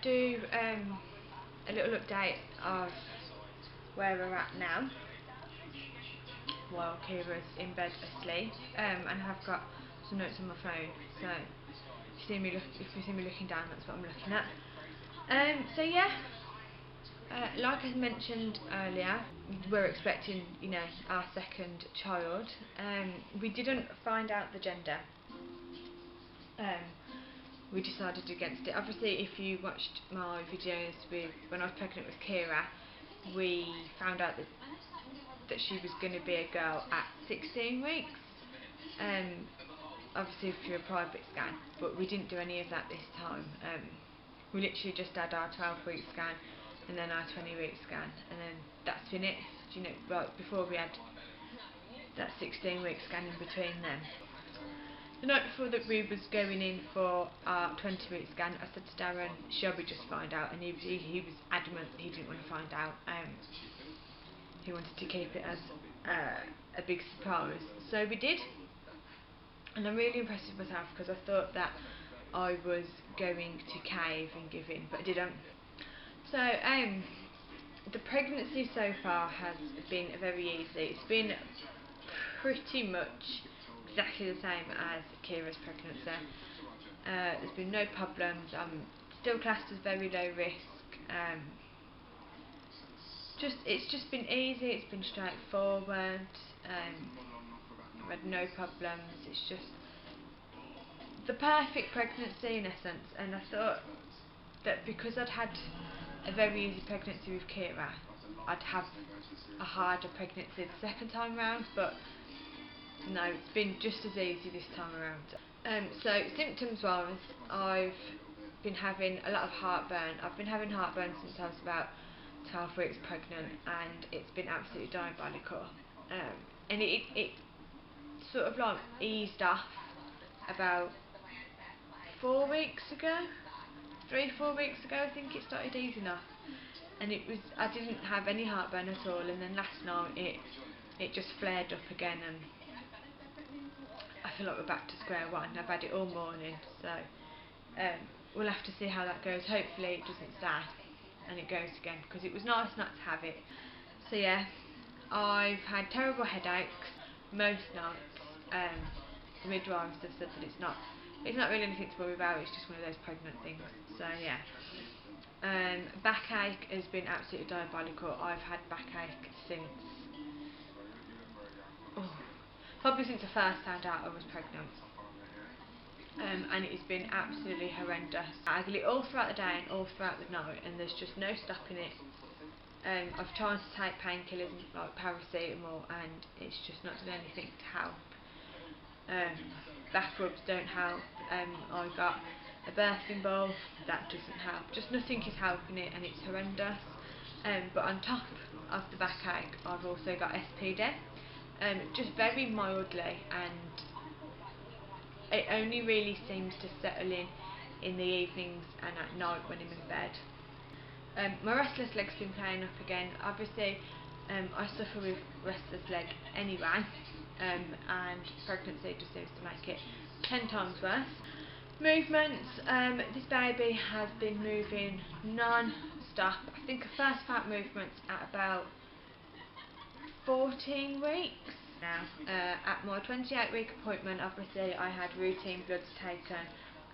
do a little update of where we're at now while Kira's in bed asleep, and I've got some notes on my phone, so if you see me looking down, that's what I'm looking at. So yeah, like I mentioned earlier, we're expecting, our second child. We didn't find out the gender. We decided against it. Obviously, if you watched my videos when I was pregnant with Kira, we found out that she was going to be a girl at 16 weeks. Obviously through a private scan, but we didn't do any of that this time. We literally just had our 12-week scan and then our 20-week scan, and then that's been it. Right before we had that 16-week scan in between them. The night before that we was going in for our 20-week scan, I said to Darren, shall we just find out? And he was adamant he didn't want to find out. He wanted to keep it as a big surprise. So we did. And I'm really impressed with myself because I thought that I was going to cave and give in, but I didn't. So the pregnancy so far has been very easy. It's been pretty much exactly the same as Kira's pregnancy. There's been no problems. I'm still classed as very low risk. It's just been easy. It's been straightforward. I've had no problems. It's just the perfect pregnancy in essence, and I thought that because I'd had a very easy pregnancy with Kira, I'd have a harder pregnancy the second time round, but no, it's been just as easy this time around. So symptoms wise, I've been having a lot of heartburn. I've been having heartburn since I was about 12 weeks pregnant, and it's been absolutely diabolical. And it sort of like eased off about 4 weeks ago, 3-4 weeks ago. I think it started easing off, and I didn't have any heartburn at all. And then last night it just flared up again, and I feel like we're back to square one. I've had it all morning, so we'll have to see how that goes. Hopefully it doesn't stay and it goes again, because it was nice not to have it. So yeah, I've had terrible headaches most nights. The midwives have said that it's not really anything to worry about, it's just one of those pregnant things. So yeah. Backache has been absolutely diabolical. I've had backache since probably since I first found out I was pregnant. And it has been absolutely horrendous. Agony all throughout the day and all throughout the night, and there's just no stopping it. I've tried to take painkillers like paracetamol, and it's just not done anything to help. Back rubs don't help. I got a birthing ball, that doesn't help. Just nothing is helping it, and it's horrendous. But on top of the backache, I've also got SPD, just very mildly, and it only really seems to settle in the evenings and at night when I'm in bed. My restless leg's been playing up again. Obviously, I suffer with restless leg anyway, and pregnancy just seems to make it 10 times worse. Movements, this baby has been moving non-stop. I think I first felt movements at about 14 weeks. Now, at my 28-week appointment, obviously I had routine bloods taken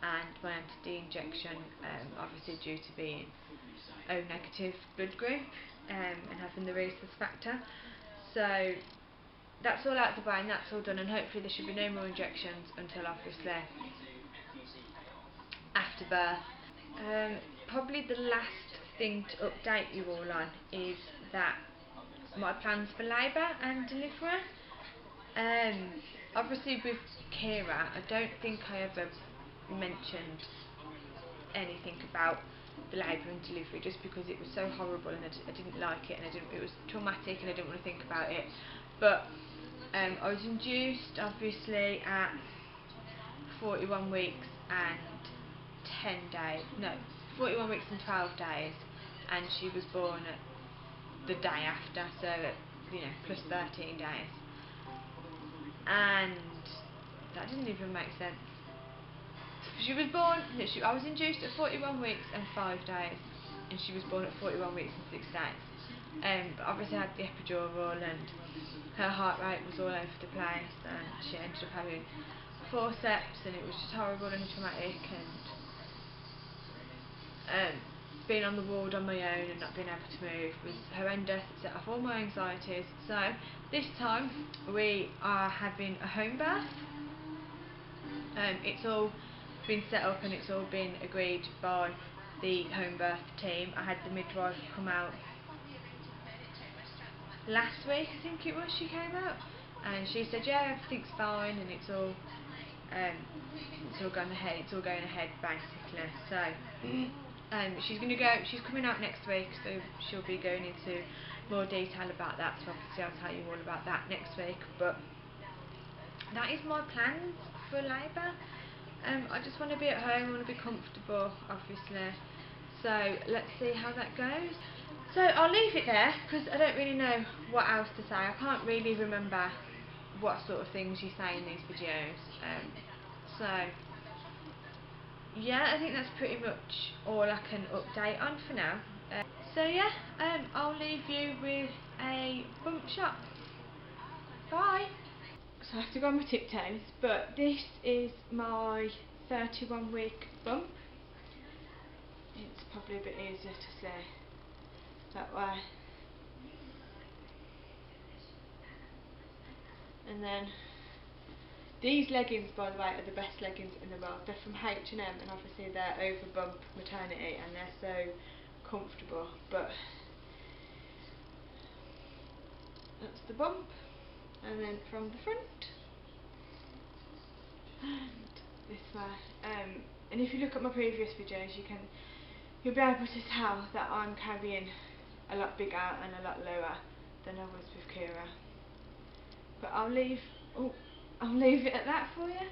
and my anti-D injection, obviously due to being O negative blood group, and having the rhesus factor. So that's all out of the way, and that's all done, and hopefully there should be no more injections until obviously after birth. Probably the last thing to update you all on is that my plans for labour and delivery. Obviously with Kira, I don't think I ever mentioned anything about the labour and delivery, just because it was so horrible and I didn't like it, and it was traumatic and I didn't want to think about it. But I was induced obviously at 41 weeks and 10 days, no, 41 weeks and 12 days, and she was born at the day after, so plus 13 days. And that didn't even make sense. She was born, I was induced at 41 weeks and 5 days, and she was born at 41 weeks and 6 days. But obviously I had the epidural, and her heart rate was all over the place, and she ended up having forceps, and it was just horrible and traumatic, and being on the ward on my own and not being able to move was horrendous. It set off all my anxieties. So this time we are having a home birth. It's all been set up and it's all been agreed by the home birth team. I had the midwife come out last week, I think it was. She came out and she said, yeah, everything's fine, and it's all going ahead. It's all going ahead basically. So she's coming out next week, so she'll be going into more detail about that. So obviously I'll tell you all about that next week. But that is my plans for labour. I just want to be at home, I want to be comfortable, obviously. So let's see how that goes. So I'll leave it there because I don't really know what else to say. I can't really remember what sort of things you say in these videos. So yeah, I think that's pretty much all I can update on for now. So yeah, I'll leave you with a bump shot. Bye. So I have to go on my tiptoes, but this is my 31-week bump. It's probably a bit easier to see that way. And then these leggings, by the way, are the best leggings in the world. They're from H&M, and obviously they're over bump maternity, and they're so comfortable. But that's the bump, and then from the front and this way. And if you look at my previous videos, you'll be able to tell that I'm carrying a lot bigger and a lot lower than I was with Kira. But I'll leave it at that for you.